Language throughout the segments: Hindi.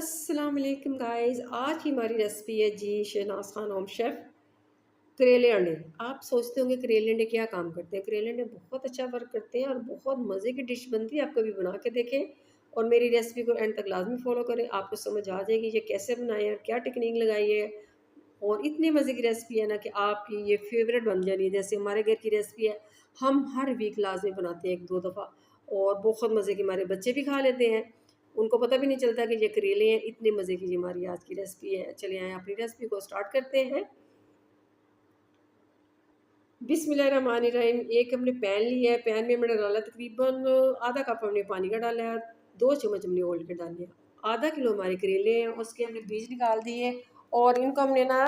अस्सलाम वालेकुम गाइस। आज की हमारी रेसिपी है जी शहनाज खान होम शेफ़ करेले अंडे। आप सोचते होंगे करेले अंडे क्या काम करते हैं। करेले अंडे बहुत अच्छा वर्क करते हैं और बहुत मज़े की डिश बनती है। आप कभी बना के देखें और मेरी रेसिपी को एंड तक लाजमी फॉलो करें। आपको समझ आ जाएगी ये कैसे बनाए और क्या टेक्निक लगाई है। और इतनी मज़े की रेसिपी है ना कि आपकी ये फेवरेट बन जानी है। जैसे हमारे घर की रेसिपी है, हम हर वीक लाजमी बनाते हैं 1-2 दफ़ा और बहुत मज़े की हमारे बच्चे भी खा लेते हैं। उनको पता भी नहीं चलता कि ये करेले हैं। इतने मज़े की ये हमारी आज की रेसिपी है। चलिए आएँ अपनी रेसिपी को स्टार्ट करते हैं। बिस्मिल्लाहिर्रहमानिर्रहीम। एक हमने पैन लिया है, पैन में मैंने डाला तकरीबन आधा कप हमने पानी का डाला है, 2 चम्मच हमने ऑयल के डाल दिया। आधा किलो हमारे करेले हैं, उसके हमने बीज निकाल दिए और इनको हमने ना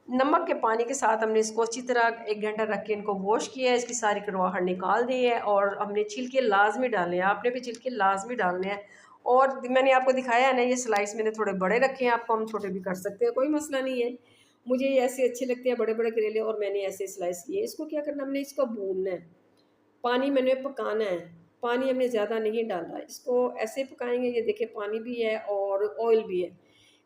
नमक के पानी के साथ हमने इसको अच्छी तरह 1 घंटा रख के इनको वॉश किया है। इसकी सारी कड़वाहट निकाल दी है और हमने छिलके लाजमी डालने हैं। आपने भी छिलके लाजमी डालने हैं। और मैंने आपको दिखाया है ना, ये स्लाइस मैंने थोड़े बड़े रखे हैं, आपको हम छोटे भी कर सकते हैं, कोई मसला नहीं है। मुझे ये ऐसे अच्छे लगते हैं बड़े बड़े करेले और मैंने ऐसे स्लाइस किए। इसको क्या करना, हमने इसको भूनना है, पानी मैंने पकाना है। पानी हमने ज़्यादा नहीं डालना, इसको ऐसे पकाएंगे। ये देखिए पानी भी है और ऑयल भी है।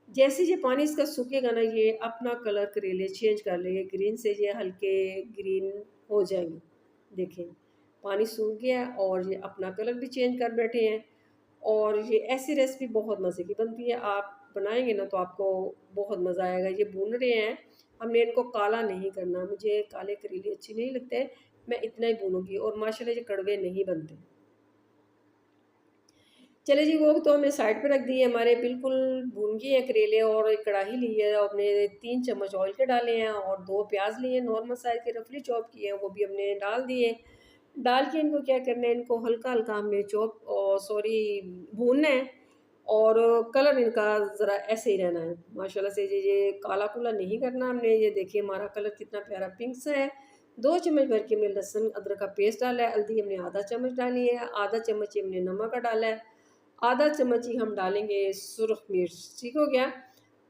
जैसे ये पानी इसका सूखेगा ना, ये अपना कलर करेले चेंज कर लेंगे, ग्रीन से ये हल्के ग्रीन हो जाएंगे। देखिए पानी सूख गया है और ये अपना कलर भी चेंज कर बैठे हैं। और ये ऐसी रेसिपी बहुत मज़े की बनती है, आप बनाएंगे ना तो आपको बहुत मज़ा आएगा। ये भून रहे हैं, हमने इनको काला नहीं करना। मुझे काले करेले अच्छे नहीं लगते, मैं इतना ही भूनूंगी और माशाल्लाह ये कड़वे नहीं बनते। चले जी, वो तो हमने साइड पे रख दिए, हमारे बिल्कुल भून गए हैं करेले। और एक कढ़ाई ली है, हमने 3 चम्मच ऑयल के डाले हैं और 2 प्याज लिए नॉर्मल साइज़ के, रफली चॉप किए हैं, वो भी हमने डाल दिए। डाल के इनको क्या करना है, इनको हल्का-हल्का हमने भूनना है। और कलर इनका ज़रा ऐसे ही रहना है माशाल्लाह से। ये काला-कूला नहीं करना हमने। ये देखिए हमारा कलर कितना प्यारा पिंक सा है। 2 चम्मच भर के हमने लहसुन अदरक का पेस्ट डाला है। हल्दी हमने आधा चम्मच डाली है, आधा चम्मच ही हमने नमक का डाला है, आधा चम्मच ही हम डालेंगे सुरख मिर्च। ठीक हो गया।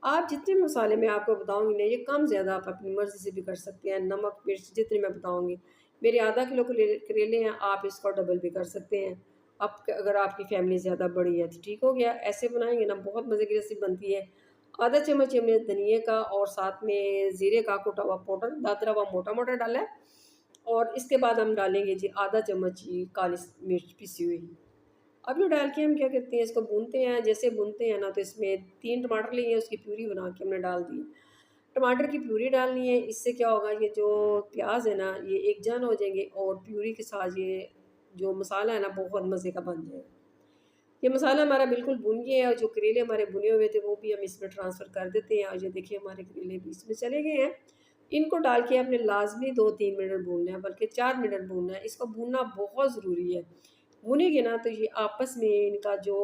आप जितने मसाले मैं आपको बताऊँगी ना, ये कम ज़्यादा आप अपनी मर्ज़ी से भी कर सकते हैं। नमक मिर्च जितने मैं बताऊँगी, मेरे आधा किलो करेले हैं, आप इसको डबल भी कर सकते हैं। आप अगर आपकी फैमिली ज़्यादा बड़ी है तो ठीक हो गया। ऐसे बनाएंगे ना बहुत मज़े की रेसिपी बनती है। आधा चम्मच हमने धनिए का और साथ में ज़ीरे का कुटा हुआ पाउडर, दादरा हुआ मोटा मोटा डाला है। और इसके बाद हम डालेंगे जी आधा चम्मच ही काली मिर्च पिसी हुई। अब ये डाल के हम क्या करते हैं, इसको भूनते हैं। जैसे भूनते हैं ना, तो इसमें 3 टमाटर लिए हैं, उसकी प्यूरी बना के हमने डाल दी। टमाटर की प्यूरी डालनी है, इससे क्या होगा, ये जो प्याज है ना ये एकजान हो जाएंगे और प्यूरी के साथ ये जो मसाला है ना बहुत मज़े का बन जाएगा। ये मसाला हमारा बिल्कुल भुन गया है और जो करेले हमारे भुने हुए थे वो भी हम इसमें ट्रांसफ़र कर देते हैं। और ये देखिए हमारे करेले भी इसमें चले गए हैं। इनको डाल के आपने लाजमी 2-3 मिनट भूनना है, बल्कि 4 मिनट भूनना है। इसको भूनना बहुत ज़रूरी है। भूनेंगे ना तो ये आपस में इनका जो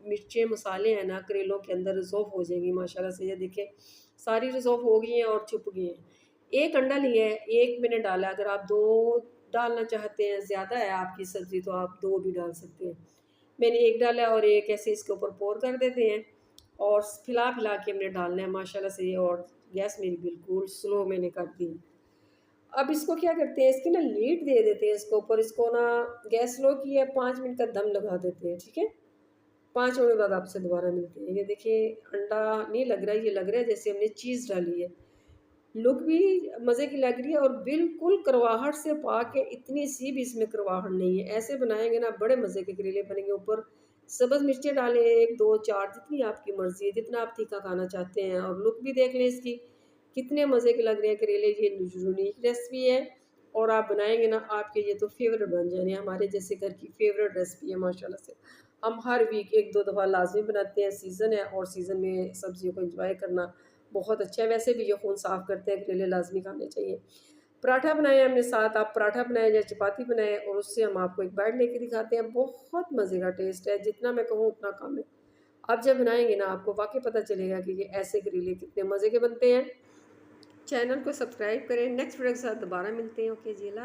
मिर्चें मसाले हैं ना करेलों के अंदर रिज़ॉल्व हो जाएंगी माशाल्लाह से। ये देखिए सारी रिज़ॉल्व हो गई हैं और छुप गई हैं। एक अंडा लिया है, 1 मैंने डाला। अगर आप 2 डालना चाहते हैं, ज़्यादा है आपकी सब्ज़ी तो आप 2 भी डाल सकते हैं। मैंने 1 डाला और 1 ऐसे इसके ऊपर पोर कर देते हैं और फिला के हमने डालना है माशाल्लाह से। और गैस मेरी बिल्कुल स्लो मैंने कर दी। अब इसको क्या करते हैं, इसकी ना लीड दे देते हैं इसके ऊपर। इसको ना गैस स्लो की है, 5 मिनट का दम लगा देते हैं, ठीक है। 5 मिनट बाद आपसे दोबारा मिलते हैं। ये देखिए अंडा नहीं लग रहा है, ये लग रहा है जैसे हमने चीज़ डाली है। लुक भी मज़े की लग रही है और बिल्कुल करवाहट से पाक है, इतनी सी भी इसमें करवाहट नहीं है। ऐसे बनाएँगे ना बड़े मज़े के करेले बनेंगे। ऊपर सब्ज़ मिर्चें डालें 1, 2, 4 जितनी आपकी मर्ज़ी है, जितना आप तीखा खाना चाहते हैं। और लुक भी देख लें इसकी, कितने मज़े के लग रहे हैं करेले। ये यूनिक रेसिपी है और आप बनाएँगे ना आपके ये तो फ़ेवरेट बन जाने। हमारे जैसे घर की फ़ेवरेट रेसिपी है माशाल्लाह से। हम हर वीक 1-2 दफ़ा लाज़मी बनाते हैं। सीज़न है और सीज़न में सब्ज़ियों को एंजॉय करना बहुत अच्छा है। वैसे भी ये खून साफ़ करते हैं, करेले लाज़मी खाने चाहिए। पराठा बनाया हमने साथ, आप पराठा बनाएँ या चपाती बनाएँ और उससे हम आपको एक बाइट लेके दिखाते हैं। बहुत मज़े का टेस्ट है, जितना मैं कहूँ उतना कम है। आप जब बनाएँगे ना आपको वाक़ई पता चलेगा कि ये ऐसे करेले कितने मज़े के बनते हैं। चैनल को सब्सक्राइब करें। नेक्स्ट वीडियो के साथ दोबारा मिलते हैं। ओके जी, अल्लाह।